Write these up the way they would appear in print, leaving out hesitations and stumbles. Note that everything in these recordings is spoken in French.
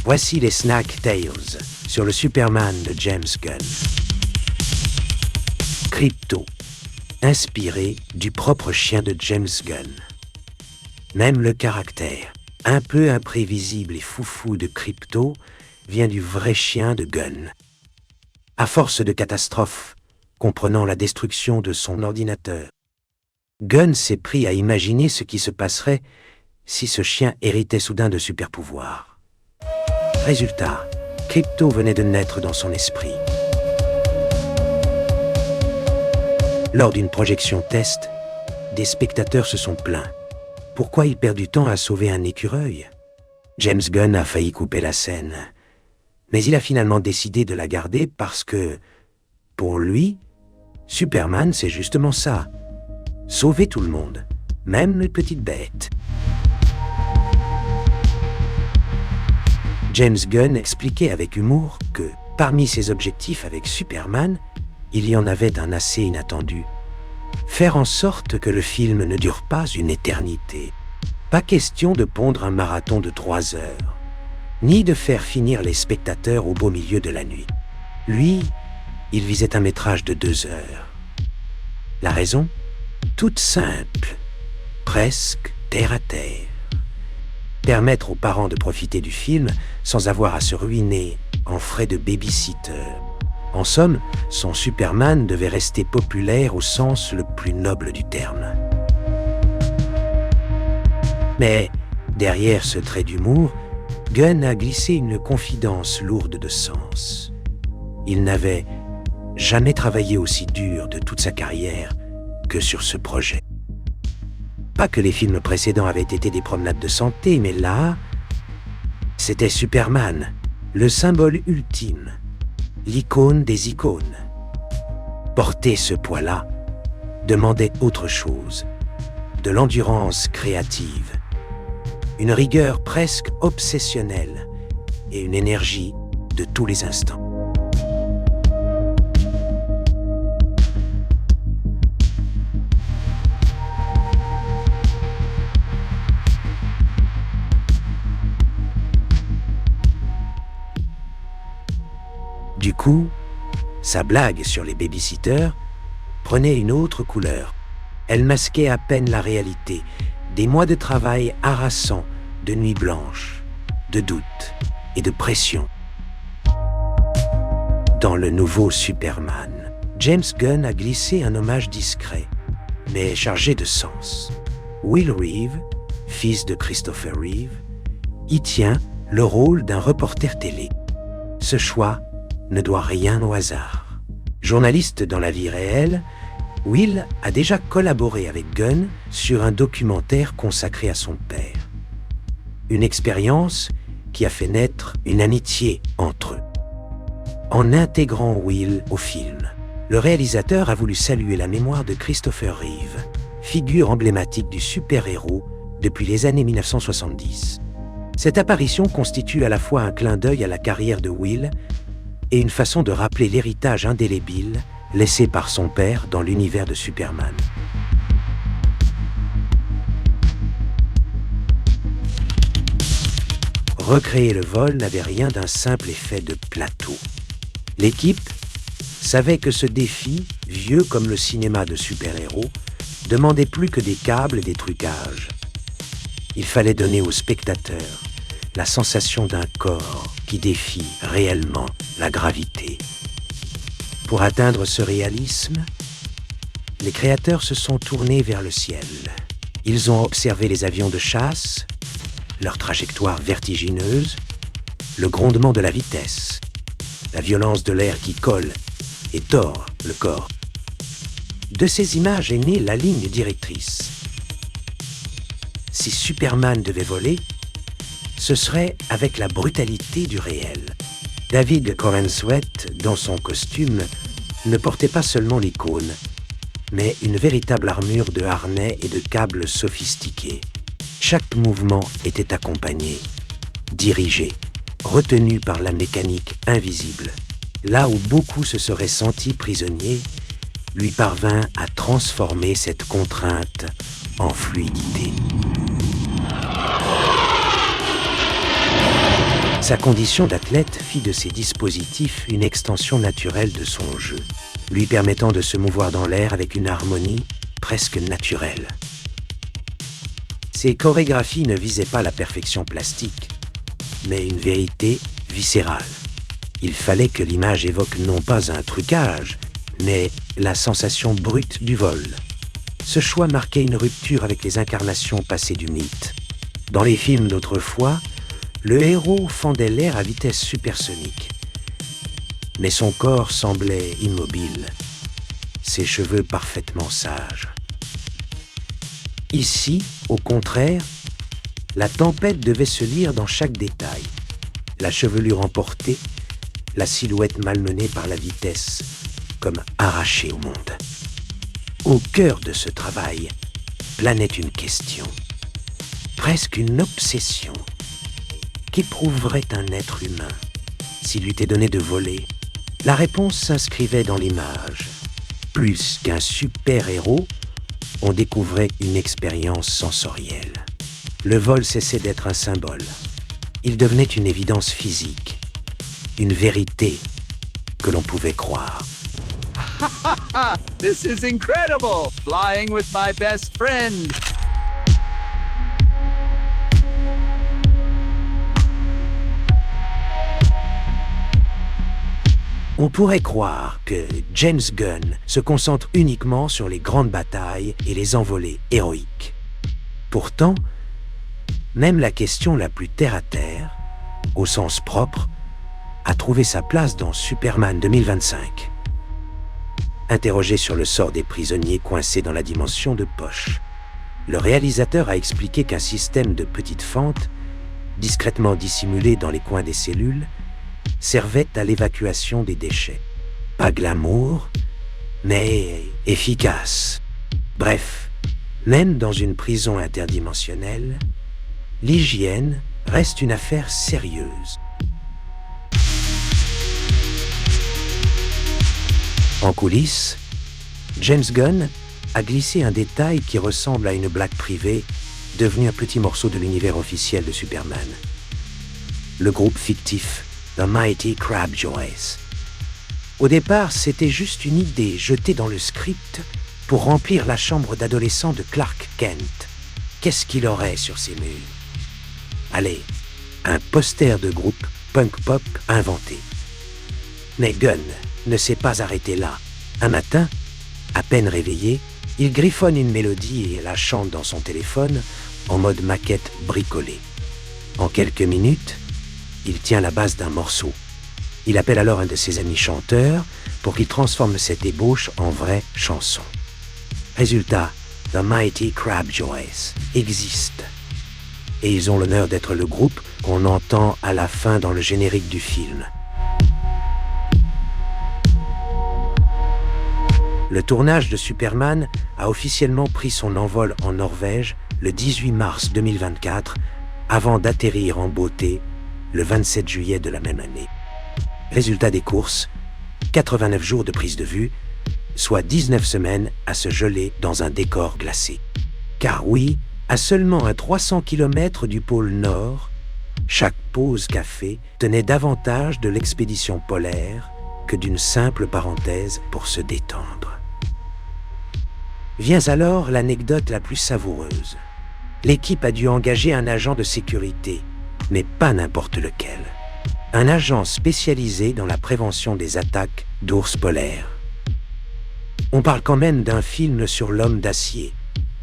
Voici les Snack Tales sur le Superman de James Gunn. Krypto, inspiré du propre chien de James Gunn. Même le caractère, un peu imprévisible et foufou de Krypto, vient du vrai chien de Gunn. À force de catastrophes, comprenant la destruction de son ordinateur, Gunn s'est pris à imaginer ce qui se passerait si ce chien héritait soudain de super-pouvoirs. Résultat, Krypto venait de naître dans son esprit. Lors d'une projection test, des spectateurs se sont plaints. Pourquoi il perd du temps à sauver un écureuil? James Gunn a failli couper la scène. Mais il a finalement décidé de la garder parce que, pour lui, Superman, c'est justement ça. Sauver tout le monde, même les petites bêtes. James Gunn expliquait avec humour que, parmi ses objectifs avec Superman, il y en avait un assez inattendu. Faire en sorte que le film ne dure pas une éternité. Pas question de pondre un marathon de 3 heures, ni de faire finir les spectateurs au beau milieu de la nuit. Lui, il visait un métrage de 2 heures. La raison? Toute simple, presque terre à terre. Permettre aux parents de profiter du film sans avoir à se ruiner en frais de babysitter. En somme, son Superman devait rester populaire au sens le plus noble du terme. Mais, derrière ce trait d'humour, Gunn a glissé une confidence lourde de sens. Il n'avait jamais travaillé aussi dur de toute sa carrière que sur ce projet. Pas que les films précédents avaient été des promenades de santé, mais là, c'était Superman, le symbole ultime, l'icône des icônes. Porter ce poids-là demandait autre chose, de l'endurance créative, une rigueur presque obsessionnelle et une énergie de tous les instants. Du coup, sa blague sur les babysitters prenait une autre couleur. Elle masquait à peine la réalité, des mois de travail harassants, de nuits blanches, de doutes et de pression. Dans le nouveau Superman, James Gunn a glissé un hommage discret, mais chargé de sens. Will Reeve, fils de Christopher Reeve, y tient le rôle d'un reporter télé. Ce choix ne doit rien au hasard. Journaliste dans la vie réelle, Will a déjà collaboré avec Gunn sur un documentaire consacré à son père. Une expérience qui a fait naître une amitié entre eux. En intégrant Will au film, le réalisateur a voulu saluer la mémoire de Christopher Reeve, figure emblématique du super-héros depuis les années 1970. Cette apparition constitue à la fois un clin d'œil à la carrière de Will et une façon de rappeler l'héritage indélébile laissé par son père dans l'univers de Superman. Recréer le vol n'avait rien d'un simple effet de plateau. L'équipe savait que ce défi, vieux comme le cinéma de super-héros, demandait plus que des câbles et des trucages. Il fallait donner aux spectateurs la sensation d'un corps qui défie réellement la gravité. Pour atteindre ce réalisme, les créateurs se sont tournés vers le ciel. Ils ont observé les avions de chasse, leur trajectoire vertigineuse, le grondement de la vitesse, la violence de l'air qui colle et tord le corps. De ces images est née la ligne directrice. Si Superman devait voler, ce serait avec la brutalité du réel. David Corenswet, dans son costume, ne portait pas seulement l'icône, mais une véritable armure de harnais et de câbles sophistiqués. Chaque mouvement était accompagné, dirigé, retenu par la mécanique invisible. Là où beaucoup se seraient sentis prisonniers, lui parvint à transformer cette contrainte en fluidité. Sa condition d'athlète fit de ces dispositifs une extension naturelle de son jeu, lui permettant de se mouvoir dans l'air avec une harmonie presque naturelle. Ses chorégraphies ne visaient pas la perfection plastique, mais une vérité viscérale. Il fallait que l'image évoque non pas un trucage, mais la sensation brute du vol. Ce choix marquait une rupture avec les incarnations passées du mythe. Dans les films d'autrefois, le héros fendait l'air à vitesse supersonique. Mais son corps semblait immobile, ses cheveux parfaitement sages. Ici, au contraire, la tempête devait se lire dans chaque détail. La chevelure emportée, la silhouette malmenée par la vitesse, comme arrachée au monde. Au cœur de ce travail planait une question, presque une obsession. Qu'éprouverait un être humain s'il lui était donné de voler? La réponse s'inscrivait dans l'image. Plus qu'un super-héros, on découvrait une expérience sensorielle. Le vol cessait d'être un symbole. Il devenait une évidence physique, une vérité que l'on pouvait croire. This is incredible! Flying with my best friend! On pourrait croire que James Gunn se concentre uniquement sur les grandes batailles et les envolées héroïques. Pourtant, même la question la plus terre-à-terre, au sens propre, a trouvé sa place dans Superman 2025. Interrogé sur le sort des prisonniers coincés dans la dimension de poche, le réalisateur a expliqué qu'un système de petites fentes, discrètement dissimulées dans les coins des cellules, servait à l'évacuation des déchets. Pas glamour, mais efficace. Bref, même dans une prison interdimensionnelle, l'hygiène reste une affaire sérieuse. En coulisses, James Gunn a glissé un détail qui ressemble à une blague privée devenue un petit morceau de l'univers officiel de Superman. Le groupe fictif The Mighty Crabjoys. Au départ, c'était juste une idée jetée dans le script pour remplir la chambre d'adolescent de Clark Kent. Qu'est-ce qu'il aurait sur ses murs? Allez, un poster de groupe punk-pop inventé. Mais Gunn ne s'est pas arrêté là. Un matin, à peine réveillé, il griffonne une mélodie et la chante dans son téléphone en mode maquette bricolée. En quelques minutes, il tient la base d'un morceau. Il appelle alors un de ses amis chanteurs pour qu'il transforme cette ébauche en vraie chanson. Résultat, The Mighty Crabjoys existe. Et ils ont l'honneur d'être le groupe qu'on entend à la fin dans le générique du film. Le tournage de Superman a officiellement pris son envol en Norvège le 18 mars 2024 avant d'atterrir en beauté le 27 juillet de la même année. Résultat des courses, 89 jours de prise de vue, soit 19 semaines à se geler dans un décor glacé. Car oui, à seulement un 300 km du pôle Nord, chaque pause café tenait davantage de l'expédition polaire que d'une simple parenthèse pour se détendre. Vient alors l'anecdote la plus savoureuse. L'équipe a dû engager un agent de sécurité, mais pas n'importe lequel. Un agent spécialisé dans la prévention des attaques d'ours polaires. On parle quand même d'un film sur l'homme d'acier,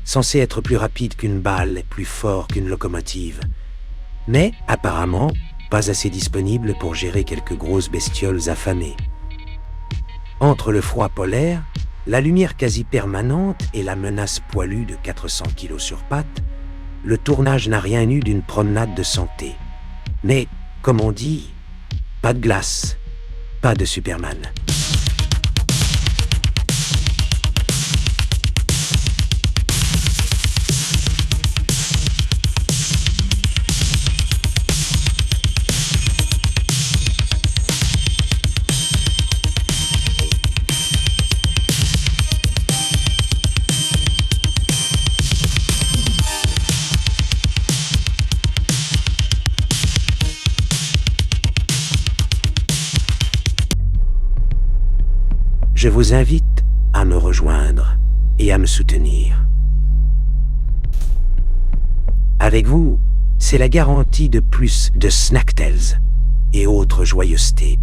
censé être plus rapide qu'une balle et plus fort qu'une locomotive, mais apparemment pas assez disponible pour gérer quelques grosses bestioles affamées. Entre le froid polaire, la lumière quasi permanente et la menace poilue de 400 kilos sur pattes, le tournage n'a rien eu d'une promenade de santé. Mais, comme on dit, pas de glace, pas de Superman. je vous invite à me rejoindre et à me soutenir. Avec vous, c'est la garantie de plus de Snacktails et autres joyeusetés.